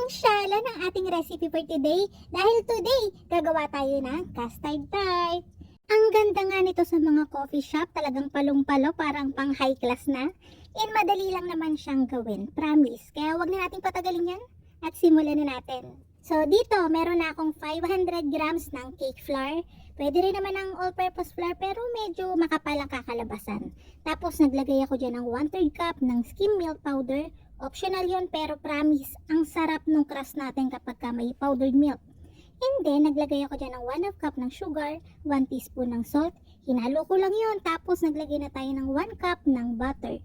ang syala ng ating recipe for today dahil today gagawa tayo ng custard tart. Ang ganda nga nito sa mga coffee shop, talagang palong-palo, parang pang high class na. And madali lang naman siyang gawin, promise. Kaya wag na natin patagalin yan at simulan na natin. So dito, meron na akong 500 grams ng cake flour. Pwede rin naman ng all-purpose flour pero medyo makapal ang kakalabasan. Tapos naglagay ako dyan ng 1/3 cup ng skim milk powder. Optional yon pero promise, ang sarap ng crust natin kapag may powdered milk. And then, naglagay ako dyan ng 1/2 cup ng sugar, 1 teaspoon ng salt. Hinalo ko lang yon. Tapos naglagay na tayo ng 1 cup ng butter.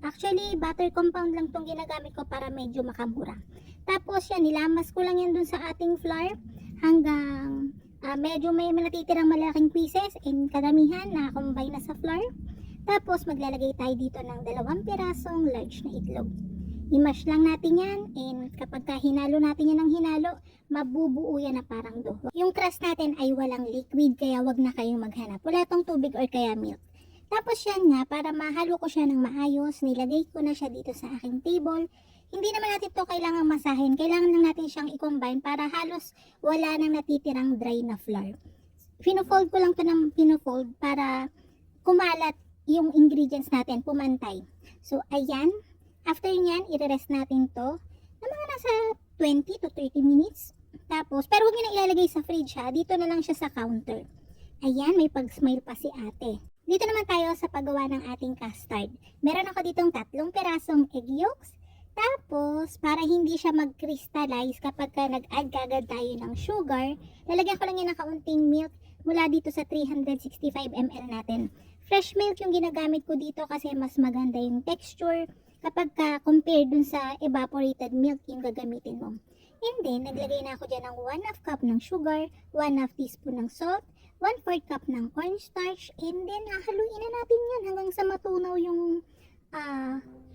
Actually, butter compound lang tong ginagamit ko para medyo makamura. Tapos yan, nilamas ko lang yan dun sa ating flour hanggang medyo may natitirang malaking pieces and karamihan na-combine na sa flour. Tapos maglalagay tayo dito ng 2 pirasong large na itlog. I-mash lang natin yan and kapag hinalo natin yan ng hinalo, mabubuo yan na parang dough. Yung crust natin ay walang liquid kaya wag na kayong maghanap. Wala tong tubig or kaya milk. Tapos yan nga, para mahalo ko siya ng maayos, nilagay ko na siya dito sa aking table. Hindi naman natin to kailangang masahin. Kailangan lang natin siyang i-combine para halos wala nang natitirang dry na flour. Pino-fold ko lang to ng pino-fold para kumalat yung ingredients natin, pumantay. So ayan. After nyan, i-rest natin to na mga nasa 20 to 30 minutes. Tapos, pero huwag nyo na ilalagay sa fridge ha. Dito na lang siya sa counter. Ayan, may pag-smile pa si ate. Dito naman tayo sa paggawa ng ating custard. Meron ako ditong 3 pirasong egg yolks. Tapos, para hindi siya mag-crystallize kapag nag-add kagad tayo ng sugar, lalagyan ko lang yan ng kaunting milk mula dito sa 365 ml natin. Fresh milk yung ginagamit ko dito kasi mas maganda yung texture kapag compare dun sa evaporated milk yung gagamitin mo. And then, naglagay na ako dyan ng 1/2 cup ng sugar, 1/2 teaspoon ng salt, 1/4 cup ng cornstarch, and then haluin na natin yan hanggang sa matunaw yung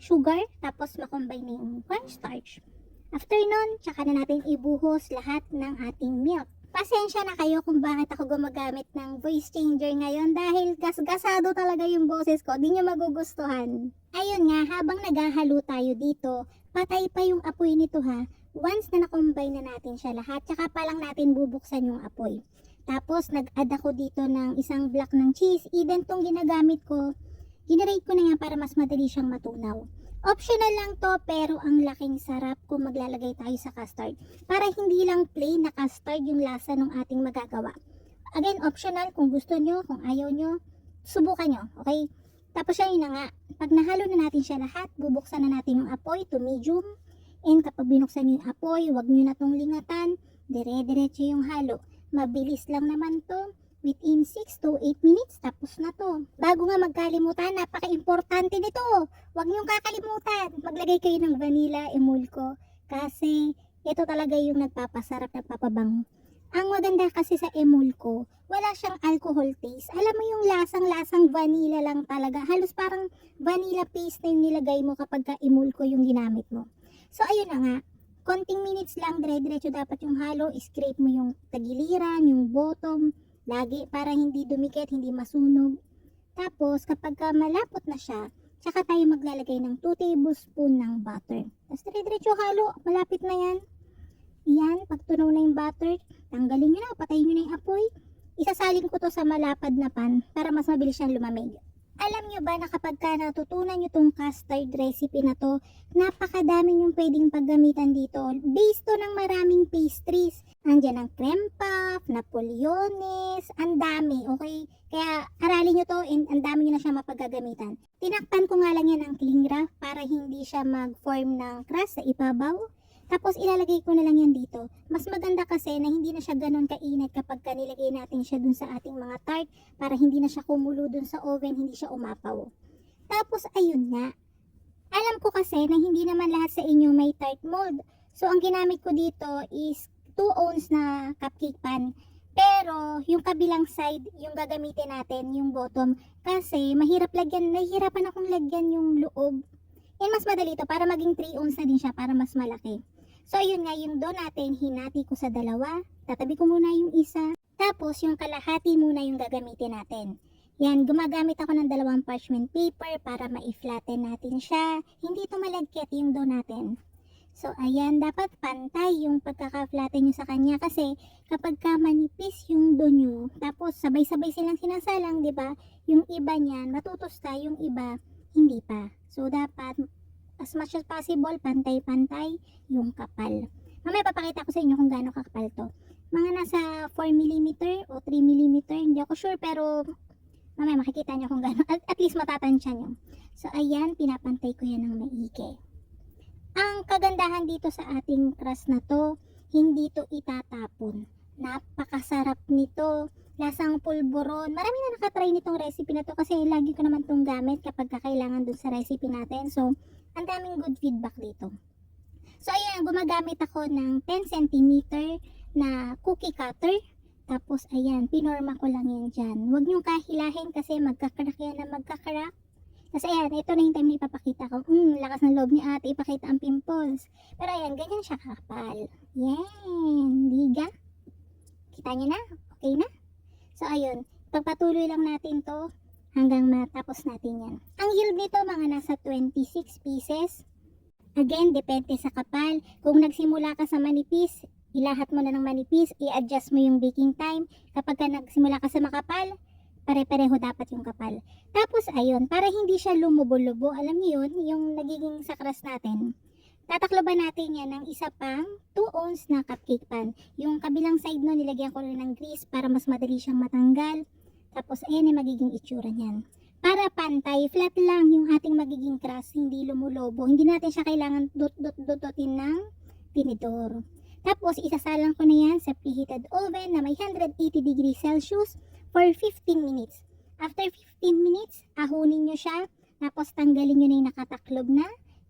sugar, tapos makombine na yung cornstarch. After nun, tsaka na natin ibuhos lahat ng ating milk. Pasensya na kayo kung bakit ako gumagamit ng voice changer ngayon dahil gasgasado talaga yung boses ko, di nyo magugustuhan. Ayun nga, habang naghahalo tayo dito, patay pa yung apoy nito ha. Once na nakombine na natin siya lahat, tsaka pa lang natin bubuksan yung apoy. Tapos nag-add ako dito ng isang block ng cheese, even tong ginagamit ko, ginarate ko na yan para mas madali siyang matunaw. Optional lang to pero ang laking sarap kung maglalagay tayo sa custard. Para hindi lang plain na custard yung lasa ng ating magagawa. Again, optional kung gusto nyo, kung ayaw nyo, subukan nyo, okay? Tapos yun na nga, pag nahalo na natin siya lahat, bubuksan na natin yung apoy to medium. And kapag binuksan nyo yung apoy, wag nyo na tong lingatan, dire-diretso yung halo. Mabilis lang naman to. Within 6 to 8 minutes, tapos na to. Bago nga magkalimutan, napaka-importante nito. Huwag niyong kakalimutan. Maglagay kayo ng vanilla emulco. Kasi ito talaga yung nagpapasarap, nagpapabango. Ang maganda kasi sa emulco, wala siyang alcohol taste. Alam mo yung lasang-lasang vanilla lang talaga. Halos parang vanilla paste na yung nilagay mo kapag ka-emulco yung ginamit mo. So ayun na nga. Konting minutes lang, dire-diretso dapat yung halo. Scrape mo yung tagiliran, yung bottom. Lagi para hindi dumikit, hindi masunog. Tapos kapag malapot na siya, tsaka tayo maglalagay ng 2 tablespoon ng butter. Tapos dire-diretso halo, malapit na yan. Yan, pag tunaw na yung butter, tanggalin nyo na, patayin nyo na yung apoy. Isasalin ko to sa malapad na pan para mas mabilis siyang lumamig. Alam nyo ba na kapag natutunan nyo tong custard recipe na to, napakadami yung pwedeng paggamitan dito. Based to ng maraming pastries. Andiyan ang creme puff, napoleones, ang dami, okay? Kaya aralin nyo to and ang dami nyo na siya mapaggagamitan. Tinakpan ko nga lang yan ng cling wrap para hindi siya mag-form ng crust sa ibabaw. Tapos ilalagay ko na lang yan dito. Mas maganda kasi na hindi na siya ganun kainit kapag nilagay natin siya dun sa ating mga tart para hindi na siya kumulo dun sa oven, hindi siya umapaw. Tapos ayun nga. Alam ko kasi na hindi naman lahat sa inyo may tart mold. So ang ginamit ko dito is 2 ounce na cupcake pan. Pero yung kabilang side, yung gagamitin natin, yung bottom, kasi mahirap lagyan, nahihirapan akong lagyan yung loob. And mas madali ito para maging 3 ounce na din siya para mas malaki. So ayun nga, yung dough natin, hinati ko sa dalawa. Tatabi ko muna yung isa. Tapos yung kalahati muna yung gagamitin natin. Yan, gumagamit ako ng 2 parchment paper para ma-flatten natin siya. Hindi ito malagkit yung dough natin. So, ayan, dapat pantay yung pagkaka-flatten nyo sa kanya kasi kapag ka manipis yung dough nyo, tapos sabay-sabay silang sinasalang, di ba? Yung iba niyan, matutusta, yung iba, hindi pa. So, dapat, as much as possible, pantay-pantay yung kapal. Mamaya papakita ko sa inyo kung gaano kakapal to. Mga nasa 4mm o 3mm, hindi ako sure, pero mamaya makikita nyo kung gaano, at least matatansya nyo. So, ayan, pinapantay ko yan ng maigi. Ang kagandahan dito sa ating crust na to, hindi to itatapon. Napakasarap nito. Lasang pulburon. Marami na nakatry nitong recipe na to kasi lagi ko naman tong gamit kapag kakailangan dun sa recipe natin. So, ang daming good feedback dito. So, ayan, gumagamit ako ng 10 cm na cookie cutter. Tapos, ayan, pinorma ko lang yan dyan. Huwag niyong kahilahin kasi magkakarak yan na magkakarak. Kasi ayan, ito na yung time na ipapakita ko. Lakas ng loob ni ate, ipakita ang pimples. Pero ayan, ganyan siya kakapal. Yan, liga. Kita niyo na? Okay na? So ayun, pagpatuloy lang natin to hanggang matapos natin yan. Ang yield nito mga nasa 26 pieces. Again, depende sa kapal. Kung nagsimula ka sa manipis, ilahat mo na ng manipis, i-adjust mo yung baking time. Kapag ka nagsimula ka sa makapal, pare-pareho dapat yung kapal. Tapos ayun, para hindi siya lumubo-lubo, alam niyo yun, yung nagiging sakras natin. Tatakloban natin yan ng isa pang 2 ounce na cupcake pan. Yung kabilang side no, nilagyan ko rin ng grease para mas madali siyang matanggal. Tapos ayan yung magiging itsura niyan. Para pantay, flat lang yung ating magiging crust, hindi lumulobo. Hindi natin siya kailangan dot-dot-dotin ng tinidor. Tapos isasalang ko na yan sa preheated oven na may 180 degrees Celsius for 15 minutes. After 15 minutes, ahunin nyo siya. Tapos tanggalin nyo na yung nakataklob na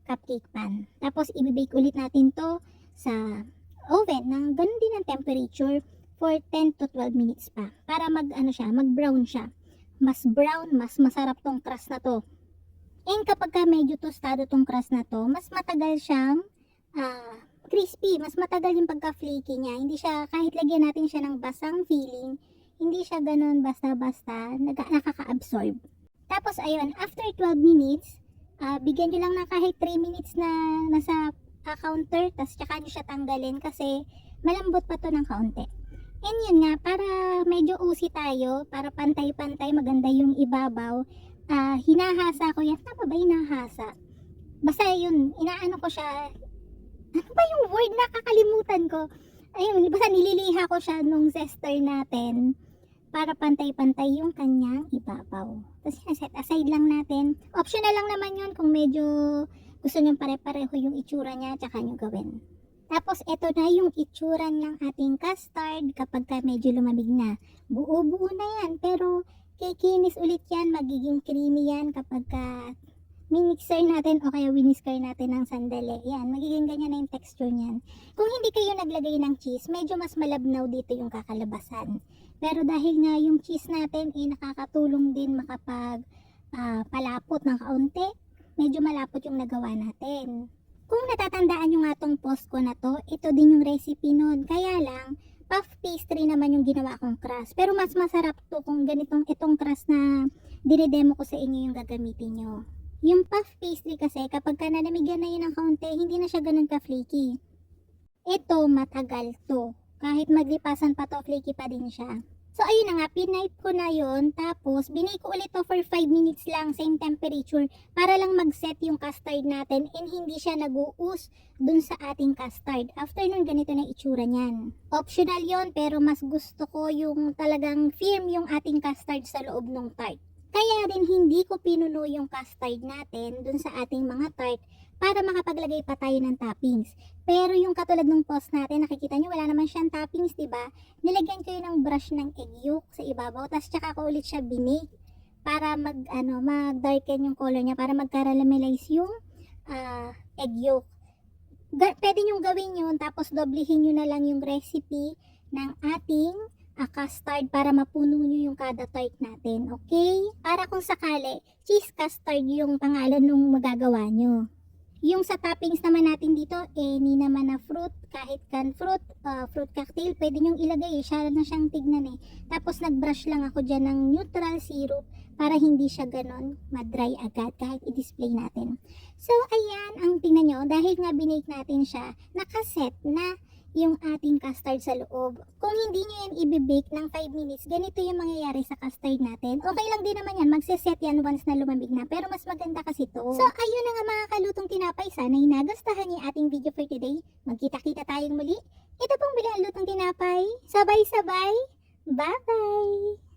cupcake pan. Tapos ibibake ulit natin to sa oven ng ganun din ang temperature for 10 to 12 minutes pa. Para mag-brown siya. Mas brown, mas masarap tong crust na to. And kapag ka medyo tostado tong crust na to, mas matagal siyang crispy. Mas matagal yung pagka-flaky niya. Hindi siya, kahit lagyan natin siya ng basang filling, hindi siya ganun basta-basta nakaka-absorb. Tapos ayun, after 12 minutes, bigyan nyo lang na kahit 3 minutes na nasa counter, tapos tsaka nyo siya tanggalin kasi malambot pa to ng kaunti. And yun nga, para medyo usi tayo, para pantay-pantay, maganda yung ibabaw, hinahasa ko yan. Tama ba hinahasa? Basta yun, inaano ko siya, ano ba yung word, nakakalimutan ko. Ayun, basta nililiha ko siya nung zester natin para pantay-pantay yung kanyang ibabaw. Tapos set aside lang natin. Optional lang naman yun kung medyo gusto nyo pare-pareho yung itsura niya, tsaka nyo gawin. Tapos ito na yung itsura ng ating custard kapag ka medyo lumamig na. Buo-buo na yan, pero kikinis ulit yan, magiging creamy yan kapag ka minixer natin o kaya winisker natin ng sandali. Yan, magiging ganyan na yung texture niyan. Kung hindi kayo naglagay ng cheese, medyo mas malabnaw dito yung kakalabasan. Pero dahil nga yung cheese natin nakakatulong din makapag palapot ng kaunti, medyo malapot yung nagawa natin. Kung natatandaan nyo nga tong post ko na to, ito din yung recipe nun. Kaya lang, puff pastry naman yung ginawa kong crust. Pero mas masarap to kung itong crust na dinedemo ko sa inyo yung gagamitin nyo. Yung puff pastry kasi kapag ka nanamigyan na yun ng kaunti, hindi na siya ganun ka-flaky. Ito, matagal to. Kahit maglipasan pa to, flaky pa din siya. So ayun na nga, pinipe ko na yun. Tapos binake ko ulit to for 5 minutes lang, same temperature, para lang mag-set yung custard natin and hindi siya nag-uus dun sa ating custard. After nun, ganito na itsura niyan. Optional yon, pero mas gusto ko yung talagang firm yung ating custard sa loob ng tart. Kaya rin hindi ko pinuno yung custard natin dun sa ating mga tart para makapaglagay pa tayo ng toppings. Pero yung katulad ng post natin, nakikita nyo wala naman siyang toppings, diba? Nilagyan ko yun ng brush ng egg yolk sa ibabaw, tapos tsaka ko ulit siya binake para mag-darken yung color niya, para mag-caramelize yung egg yolk. Pwede nyo gawin yun, tapos doblehin nyo na lang yung recipe ng ating custard para mapuno nyo yung kada tart natin, okay? Para kung sakali, cheese custard yung pangalan nung magagawa nyo. Yung sa toppings naman natin dito, any naman na fruit, kahit canned fruit, fruit cocktail, pwede nyong ilagay siya na siyang tignan Tapos nag-brush lang ako dyan ng neutral syrup para hindi siya ganon madry agad kahit i-display natin. So ayan, ang tingnan nyo, dahil nga binake natin siya, nakaset na yung ating custard sa loob. Kung hindi nyo yan i-bake ng 5 minutes, ganito yung mangyayari sa custard natin. Okay lang din naman yan, magsiset yan once na lumamig na, pero mas maganda kasi to. So ayun na nga mga kalutong tinapay, sana'y nagustuhan yung ating video for today. Magkita-kita tayong muli. Ito pong bilang lutong tinapay. Sabay-sabay. Bye-bye!